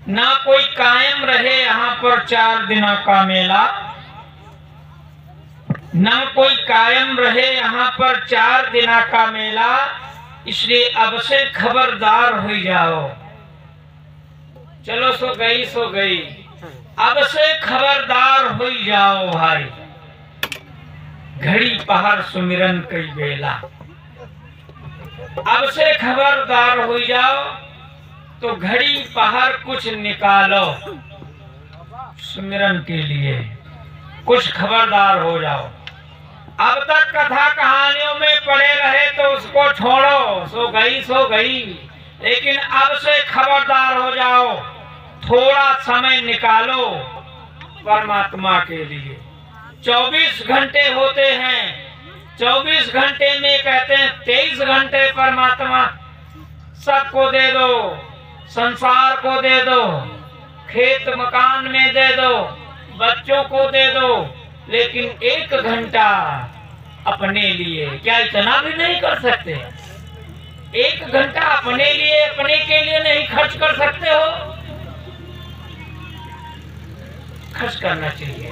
ना कोई कायम रहे यहाँ पर 4 दिनों का मेला, ना कोई कायम रहे यहाँ पर 4 दिनों का मेला, इसलिए अब से खबरदार हो जाओ। चलो सो गई, अब से खबरदार हो जाओ भाई। घड़ी पहर सुमिरन कई बेला, अब से खबरदार हो जाओ। तो घड़ी पहर कुछ निकालो सुमिरन के लिए, कुछ खबरदार हो जाओ। अब तक कथा कहानियों में पड़े रहे तो उसको छोड़ो, सो गई, लेकिन अब से खबरदार हो जाओ, थोड़ा समय निकालो परमात्मा के लिए। 24 घंटे होते हैं, 24 घंटे में कहते हैं 23 घंटे परमात्मा सबको दे दो, संसार को दे दो, खेत मकान में दे दो, बच्चों को दे दो, लेकिन 1 घंटा अपने लिए क्या इतना भी नहीं कर सकते? 1 घंटा अपने लिए, अपने के लिए नहीं खर्च कर सकते हो? खर्च करना चाहिए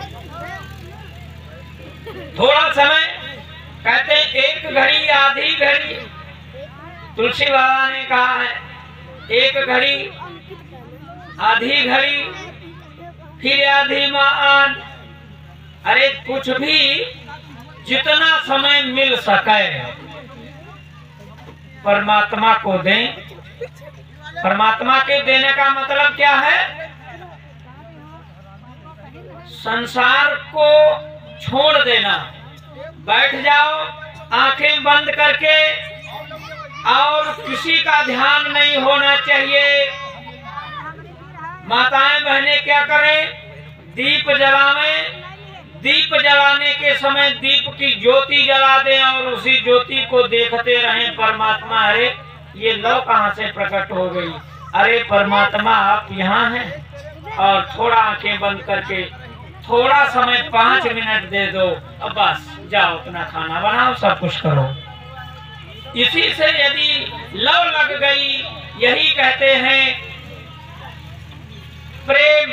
थोड़ा समय। कहते हैं 1 घड़ी आधी घड़ी, तुलसी बाबा ने कहा है 1 घड़ी आधी घड़ी फिर आधी मान। अरे कुछ भी जितना समय मिल सके परमात्मा को दें। परमात्मा के देने का मतलब क्या है? संसार को छोड़ देना, बैठ जाओ आंखें बंद करके, और किसी का ध्यान नहीं होना चाहिए। माताएं बहनें क्या करें? दीप जलावें, दीप जलाने के समय दीप की ज्योति जला दें और उसी ज्योति को देखते रहें परमात्मा। अरे ये लौ कहाँ से प्रकट हो गई? अरे परमात्मा आप यहाँ हैं। और थोड़ा आंखें बंद करके थोड़ा समय 5 मिनट दे दो, अब बस जाओ अपना खाना बनाओ, सब कुछ करो। इसी से यदि लव लग गई, यही कहते हैं प्रेम।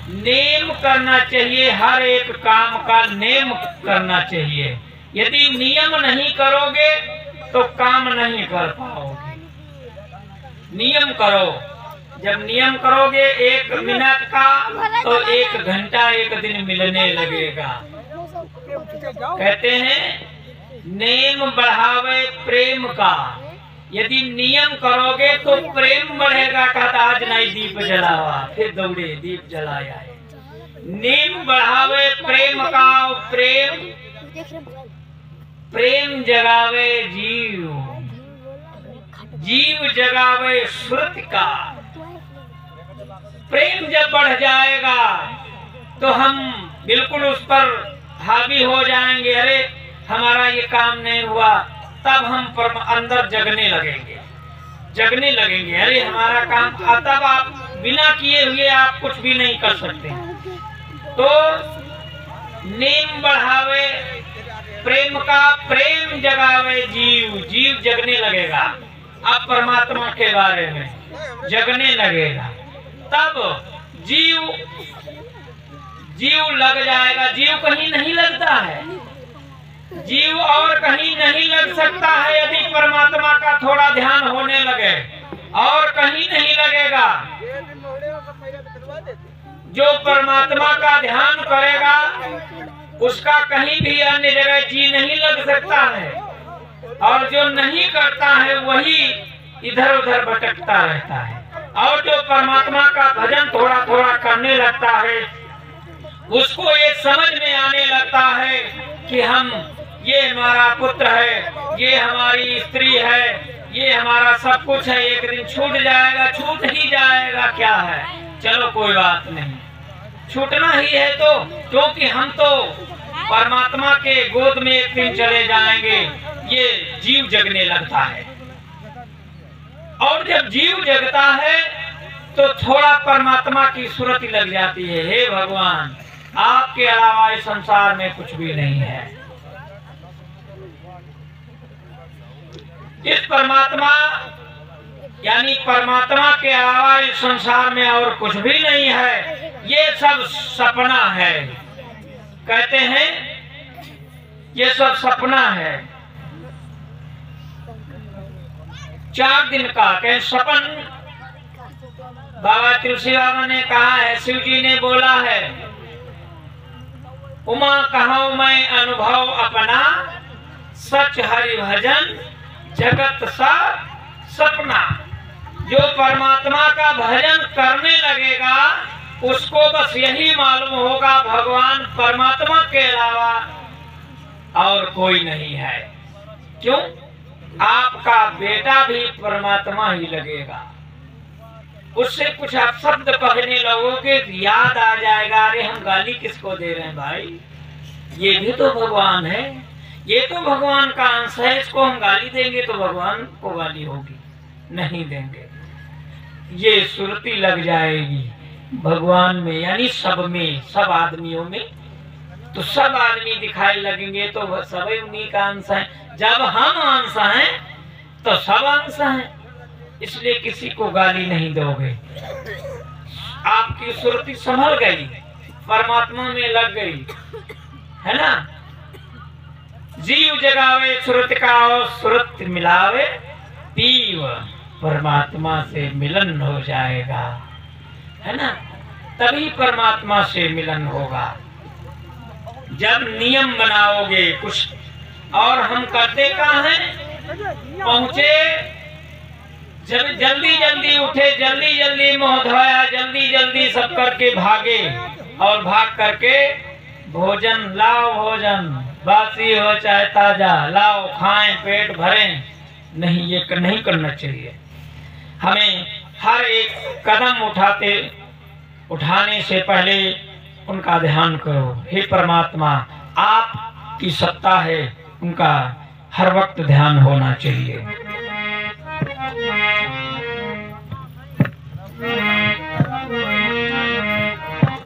नेम करना चाहिए, हर एक काम का नेम करना चाहिए। यदि नियम नहीं करोगे तो काम नहीं कर पाओगे। नियम करो, जब नियम करोगे 1 मिनट का तो 1 घंटा 1 दिन मिलने लगेगा। कहते हैं नेम बढ़ावे प्रेम का। यदि नियम करोगे तो प्रेम बढ़ेगा। कहता आज नहीं दीप जलावा, फिर दौड़े दीप जलाया। नेम बढ़ावे प्रेम का, प्रेम जगावे जीव, जीव जगावे श्रुति का। प्रेम जब बढ़ जाएगा तो हम बिल्कुल उस पर हावी हो जाएंगे। अरे हमारा ये काम नहीं हुआ, तब हम अंदर जगने लगेंगे। अरे हमारा काम, तब आप बिना किए हुए आप कुछ भी नहीं कर सकते। तो नेम बढ़ावे प्रेम का, प्रेम जगावे जीव, जीव जगने लगेगा। अब परमात्मा के बारे में जगने लगेगा, तब जीव लग जाएगा। जीव कहीं नहीं लगता है, जीव और कहीं नहीं लग सकता है। यदि परमात्मा का थोड़ा ध्यान होने लगे, और कहीं नहीं लगेगा। जो परमात्मा का ध्यान करेगा उसका कहीं भी अन्य जगह जी नहीं लग सकता है, और जो नहीं करता है वही इधर उधर भटकता रहता है। और जो परमात्मा का भजन थोड़ा थोड़ा करने लगता है, उसको ये समझ में आने लगता है कि ये हमारा पुत्र है, ये हमारी स्त्री है, ये हमारा सब कुछ है। एक दिन छूट जाएगा, छूट ही जाएगा, क्या है, चलो कोई बात नहीं, छूटना ही है। तो क्योंकि हम तो परमात्मा के गोद में एक दिन चले जाएंगे, ये जीव जगने लगता है। और जब जीव जगता है तो थोड़ा परमात्मा की सुरति लग जाती है। हे भगवान, आपके अलावा इस संसार में कुछ भी नहीं है। इस परमात्मा यानी परमात्मा के अलावा इस संसार में और कुछ भी नहीं है, ये सब सपना है। कहते हैं ये सब सपना है। 4 दिन का कह सपन बाबा तुलसी बाबा ने कहा है, शिव जी ने बोला है, उमा कहो मैं अनुभव अपना, सच हरि भजन जगत सा सपना। जो परमात्मा का भजन करने लगेगा उसको बस यही मालूम होगा भगवान परमात्मा के अलावा और कोई नहीं है। क्यों? आपका बेटा भी परमात्मा ही लगेगा। उससे कुछ आप शब्द कहने लगोगे याद आ जाएगा, अरे हम गाली किसको दे रहे हैं भाई, ये भी तो भगवान है, ये तो भगवान का अंश है, इसको हम गाली देंगे तो भगवान को गाली होगी, नहीं देंगे। ये सुरती लग जाएगी भगवान में, यानी सब में, सब आदमियों में। तो सब आदमी दिखाई लगेंगे तो सभी उन्हीं का अंश है। जब हम अंश हैं तो सब अंश हैं, इसलिए किसी को गाली नहीं दोगे। आपकी सुरती संभल गई, परमात्मा में लग गई, है ना। जीव जगावे सुरत का, सुरत मिलावे पीव, परमात्मा से मिलन हो जाएगा, है ना। तभी परमात्मा से मिलन होगा। जब नियम बनाओगे कुछ, और हम करते कहाँ हैं, पहुंचे जब जल्दी जल्दी उठे, जल्दी जल्दी मुंह धोया, जल्दी जल्दी सब करके भागे, और भाग करके भोजन लाओ, भोजन बासी हो चाहे ताजा लाओ, खाएं पेट भरें। नहीं, ये नहीं करना चाहिए। हमें हर एक कदम उठाने से पहले उनका ध्यान करो। हे परमात्मा, आप की सत्ता है, उनका हर वक्त ध्यान होना चाहिए।